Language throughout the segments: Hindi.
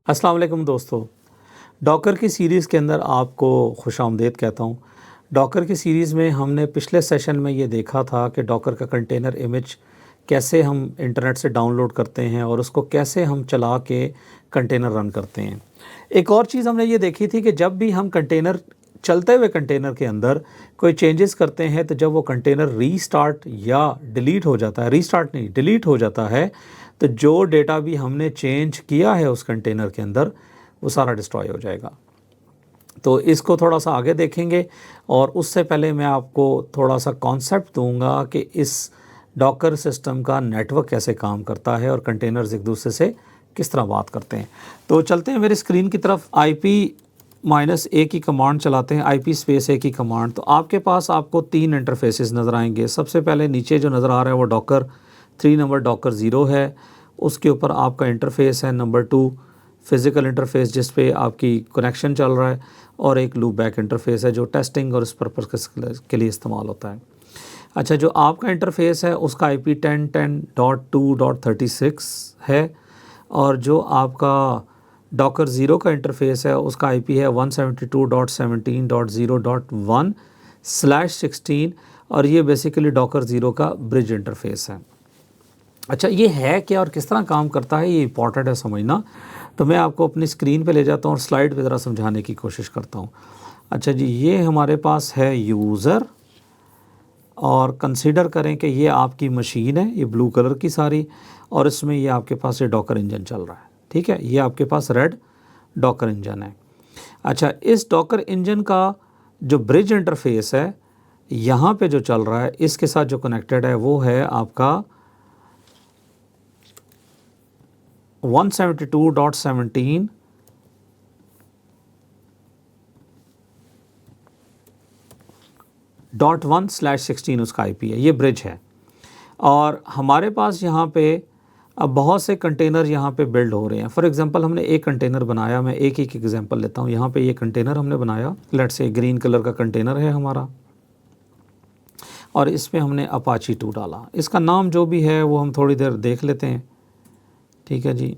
अस्सलाम वालेकुम दोस्तों। डॉकर की सीरीज़ के अंदर आपको खुशामदीद कहता हूँ। डॉकर की सीरीज़ में हमने पिछले सेशन में ये देखा था कि डॉकर का कंटेनर इमेज कैसे हम इंटरनेट से डाउनलोड करते हैं और उसको कैसे हम चला के कंटेनर रन करते हैं। एक और चीज़ हमने ये देखी थी कि जब भी हम कंटेनर चलते हुए कंटेनर के अंदर कोई चेंजेस करते हैं तो जब वो कंटेनर रीस्टार्ट या डिलीट हो जाता है, रीस्टार्ट नहीं डिलीट हो जाता है, तो जो डेटा भी हमने चेंज किया है उस कंटेनर के अंदर वो सारा डिस्ट्रॉय हो जाएगा। तो इसको थोड़ा सा आगे देखेंगे और उससे पहले मैं आपको थोड़ा सा कॉन्सेप्ट दूंगा कि इस डॉकर सिस्टम का नेटवर्क कैसे काम करता है और कंटेनर्स एक दूसरे से किस तरह बात करते हैं। तो चलते हैं मेरी स्क्रीन की तरफ। IP-A की कमांड चलाते हैं, IP स्पेस A की कमांड। तो आपके पास आपको 3 इंटरफेसेस नज़र आएंगे। सबसे पहले नीचे जो नज़र आ रहा है वो डॉकर 3 नंबर डॉकर 0 है। उसके ऊपर आपका इंटरफेस है नंबर 2 फिज़िकल इंटरफेस जिस पे आपकी कनेक्शन चल रहा है, और एक लूप बैक इंटरफेस है जो टेस्टिंग और इस पर्पस के लिए इस्तेमाल होता है। अच्छा, जो आपका इंटरफेस है उसका IP 10.10.2.36 है, और जो आपका डॉकर 0 का इंटरफेस है उसका IP है 172.17.0.1/16, और ये बेसिकली डॉकर 0 का ब्रिज इंटरफेस है। अच्छा, ये है क्या और किस तरह काम करता है, ये इंपॉर्टेंट है समझना। तो मैं आपको अपनी स्क्रीन पे ले जाता हूँ और स्लाइड पे ज़रा समझाने की कोशिश करता हूँ। अच्छा जी, ये हमारे पास है यूज़र, और कंसीडर करें कि ये आपकी मशीन है, ये ब्लू कलर की सारी, और इसमें ये आपके पास ये डॉकर इंजन चल रहा है। ठीक है, ये आपके पास रेड डॉकर इंजन है। अच्छा, इस डॉकर इंजन का जो ब्रिज इंटरफेस है यहाँ पे जो चल रहा है, इसके साथ जो कनेक्टेड है वो है आपका 172.17.1/16 उसका IP है, ये ब्रिज है। और हमारे पास यहाँ पे अब बहुत से कंटेनर यहाँ पे बिल्ड हो रहे हैं। फॉर एग्जांपल हमने एक कंटेनर बनाया, मैं एक एग्जांपल लेता हूँ। यहाँ पे ये कंटेनर हमने बनाया, लेट्स से ग्रीन कलर का कंटेनर है हमारा, और इसमें हमने अपाची 2 डाला। इसका नाम जो भी है वो हम थोड़ी देर देख लेते हैं। ठीक है जी,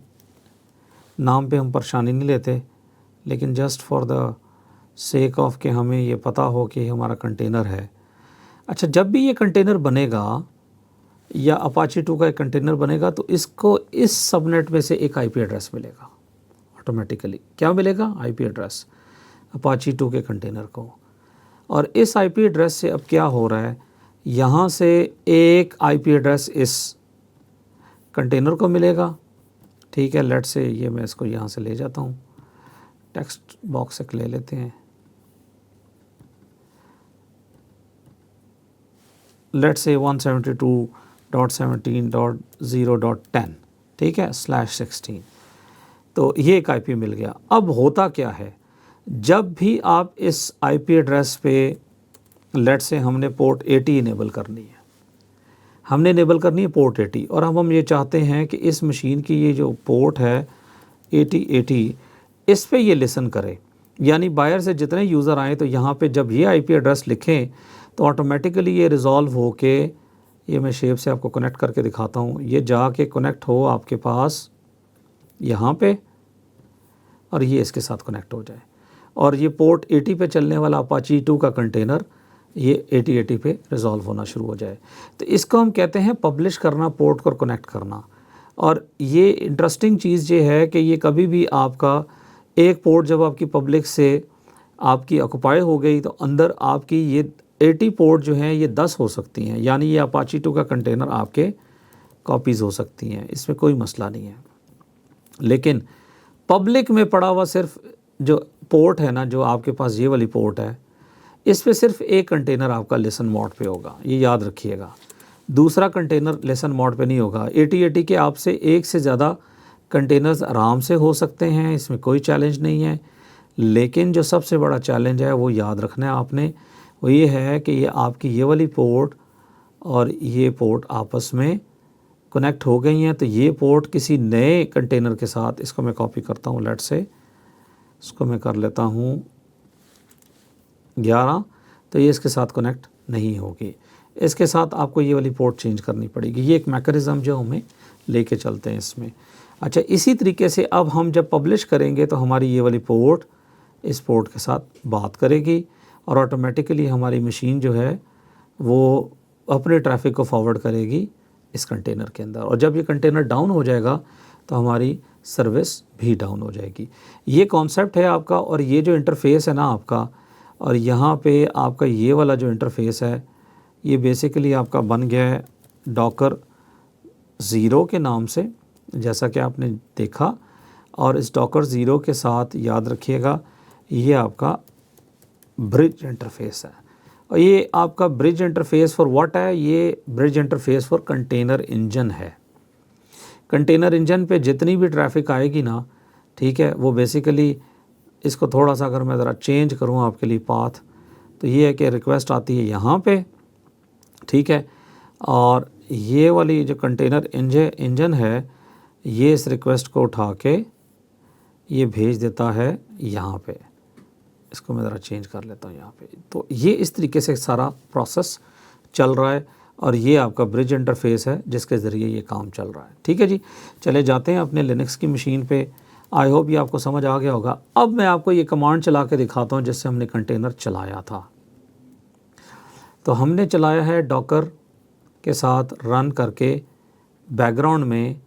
नाम पे हम परेशानी नहीं लेते, लेकिन just for the sake of के हमें ये पता हो कि हमारा कंटेनर है। अच्छा, जब भी ये कंटेनर बनेगा या अपाची 2 का एक कंटेनर बनेगा तो इसको इस सबनेट में से एक IP एड्रेस मिलेगा ऑटोमेटिकली। क्या मिलेगा? IP एड्रेस अपाची 2 के कंटेनर को। और इस IP एड्रेस से अब क्या हो रहा है, यहाँ से एक IP एड्रेस इस कंटेनर को मिलेगा। ठीक है, लेट से ये मैं इसको यहाँ से ले जाता हूँ, टेक्स्ट बॉक्स से ले लेते हैं। लेट से 172.17.0.10, ठीक है, /16। तो ये एक IP मिल गया। अब होता क्या है, जब भी आप इस IP एड्रेस पे लेट से हमने पोर्ट 80 इनेबल करनी है, हमने इनेबल करनी है पोर्ट 80, और अब हम ये चाहते हैं कि इस मशीन की ये जो पोर्ट है 8080 इस पे ये लिसन करे, यानी बाहर से जितने यूज़र आएँ तो यहाँ पे जब ये IP एड्रेस लिखें तो ऑटोमेटिकली ये रिज़ॉल्व हो के, ये मैं शेप से आपको कनेक्ट करके दिखाता हूँ, ये जाके कनेक्ट हो आपके पास यहाँ पे, और ये इसके साथ कनेक्ट हो जाए, और ये पोर्ट 80 पे चलने वाला अपाची 2 का कंटेनर ये 8080 पे रिज़ॉल्व होना शुरू हो जाए। तो इसको हम कहते हैं पब्लिश करना, पोर्ट को कनेक्ट करना। और ये इंटरेस्टिंग चीज़ ये है कि ये कभी भी आपका एक पोर्ट जब आपकी पब्लिक से आपकी ऑक्युपाई हो गई तो अंदर आपकी ये 80 पोर्ट जो हैं ये 10 हो सकती हैं, यानी ये अपाची 2 का कंटेनर आपके कॉपीज़ हो सकती हैं, इसमें कोई मसला नहीं है। लेकिन पब्लिक में पड़ा हुआ सिर्फ जो पोर्ट है ना, जो आपके पास ये वाली पोर्ट है, इस पे सिर्फ एक कंटेनर आपका लेसन मोड पे होगा, ये याद रखिएगा। दूसरा कंटेनर लेसन मोड पे नहीं होगा। 8080 के आपसे एक से ज़्यादा कंटेनर्स आराम से हो सकते हैं, इसमें कोई चैलेंज नहीं है। लेकिन जो सबसे बड़ा चैलेंज है वो याद रखना है आपने, वो ये है कि ये आपकी ये वाली पोर्ट और ये पोर्ट आपस में कनेक्ट हो गई हैं। तो ये पोर्ट किसी नए कंटेनर के साथ, इसको मैं कॉपी करता हूँ, लेट से इसको मैं कर लेता हूँ 11, तो ये इसके साथ कनेक्ट नहीं होगी। इसके साथ आपको ये वाली पोर्ट चेंज करनी पड़ेगी। ये एक मैकेनिज़्म जो हमें लेके चलते हैं इसमें। अच्छा, इसी तरीके से अब हम जब पब्लिश करेंगे तो हमारी ये वाली पोर्ट इस पोर्ट के साथ बात करेगी और ऑटोमेटिकली हमारी मशीन जो है वो अपने ट्रैफिक को फॉरवर्ड करेगी इस कंटेनर के अंदर, और जब ये कंटेनर डाउन हो जाएगा तो हमारी सर्विस भी डाउन हो जाएगी। ये कॉन्सेप्ट है आपका, और ये जो इंटरफेस है ना आपका, और यहाँ पे आपका ये वाला जो इंटरफेस है ये बेसिकली आपका बन गया है डॉकर ज़ीरो के नाम से, जैसा कि आपने देखा। और इस डॉकर ज़ीरो के साथ याद रखिएगा ये आपका ब्रिज इंटरफेस है, और ये आपका ब्रिज इंटरफेस फॉर व्हाट है, ये bridge interface for container engine है। कंटेनर इंजन पे जितनी भी ट्रैफिक आएगी ना, ठीक है, वो बेसिकली इसको थोड़ा सा अगर मैं ज़रा चेंज करूँ आपके लिए पाथ, तो ये है कि रिक्वेस्ट आती है यहाँ पे, ठीक है, और ये वाली जो कंटेनर इंजन है ये इस रिक्वेस्ट को उठा के ये भेज देता है यहाँ पे। इसको मैं ज़रा चेंज कर लेता हूँ यहाँ पे। तो ये इस तरीके से सारा प्रोसेस चल रहा है, और ये आपका ब्रिज इंटरफेस है जिसके ज़रिए ये काम चल रहा है। ठीक है जी, चले जाते हैं अपने लिनक्स की मशीन पे। आई होप ये आपको समझ आ गया होगा। अब मैं आपको ये कमांड चला के दिखाता हूँ जिससे हमने कंटेनर चलाया था। तो हमने चलाया है डॉकर के साथ रन करके बैकग्राउंड में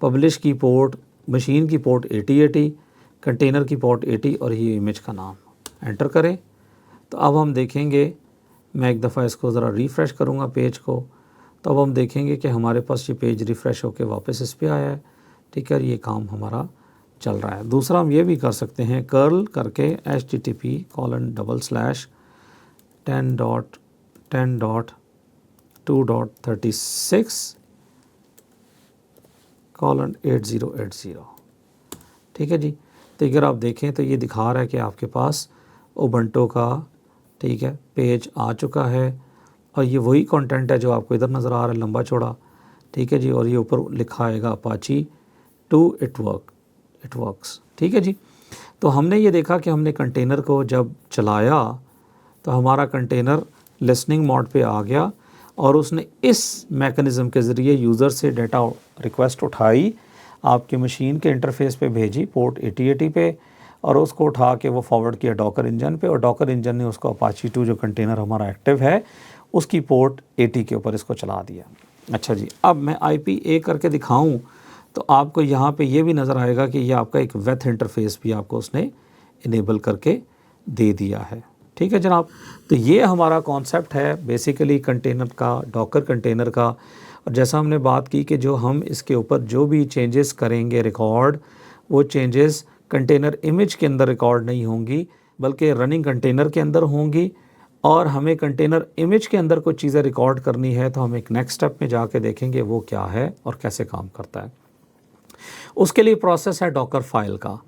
पब्लिश की पोर्ट, मशीन की पोर्ट 8080, कंटेनर की पोर्ट 80 और ये इमेज का नाम एंटर करें। तो अब हम देखेंगे, मैं एक दफ़ा इसको ज़रा रिफ़्रेश करूँगा पेज को, तो अब हम देखेंगे कि हमारे पास ये पेज रिफ़्रेश होकर वापस इस पे आया है। ठीक है, ये काम हमारा चल रहा है। दूसरा हम ये भी कर सकते हैं, कर्ल करके http://10.10.36:8080। ठीक है जी, तो अगर आप देखें तो ये दिखा रहा है कि आपके पास उबंटू का, ठीक है, पेज आ चुका है, और ये वही कंटेंट है जो आपको इधर नज़र आ रहा है लंबा चौड़ा। ठीक है जी, और ये ऊपर लिखा आएगा अपाची टू इट वर्क्स। ठीक है जी, तो हमने ये देखा कि हमने कंटेनर को जब चलाया तो हमारा कंटेनर लिसनिंग मोड पे आ गया, और उसने इस मैकेनिज़्म के ज़रिए यूज़र से डेटा रिक्वेस्ट उठाई, आपकी मशीन के इंटरफेस पे भेजी पोर्ट 8080 पे, और उसको उठा के वो फॉरवर्ड किया डॉकर इंजन पे, और डॉकर इंजन ने उसको अपाची 2 जो कंटेनर हमारा एक्टिव है उसकी पोर्ट 80 के ऊपर इसको चला दिया। अच्छा जी, अब मैं IP-A करके दिखाऊं तो आपको यहाँ पे ये भी नज़र आएगा कि ये आपका एक वेथ इंटरफेस भी आपको उसने इनेबल करके दे दिया है। ठीक है जनाब, तो ये हमारा कॉन्सेप्ट है बेसिकली कंटेनर का, डॉकर कंटेनर का। और जैसा हमने बात की कि जो हम इसके ऊपर जो भी चेंजेस करेंगे रिकॉर्ड, वो चेंजेस कंटेनर इमेज के अंदर रिकॉर्ड नहीं होंगी बल्कि रनिंग कंटेनर के अंदर होंगी। और हमें कंटेनर इमेज के अंदर कुछ चीज़ें रिकॉर्ड करनी है तो हम एक नेक्स्ट स्टेप में जाके देखेंगे वो क्या है और कैसे काम करता है। उसके लिए प्रोसेस है डॉकर फाइल का।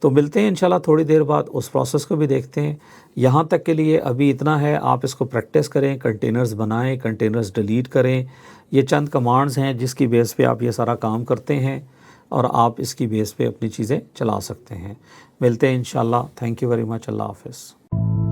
तो मिलते हैं इंशाल्लाह थोड़ी देर बाद, उस प्रोसेस को भी देखते हैं। यहाँ तक के लिए अभी इतना है, आप इसको प्रैक्टिस करें, कंटेनर्स बनाएं, कंटेनर्स डिलीट करें। ये चंद कमांड्स हैं जिसकी बेस पे आप ये सारा काम करते हैं, और आप इसकी बेस पे अपनी चीज़ें चला सकते हैं। मिलते हैं इंशाल्लाह। Thank you very much. अल्लाह हाफ़िज़।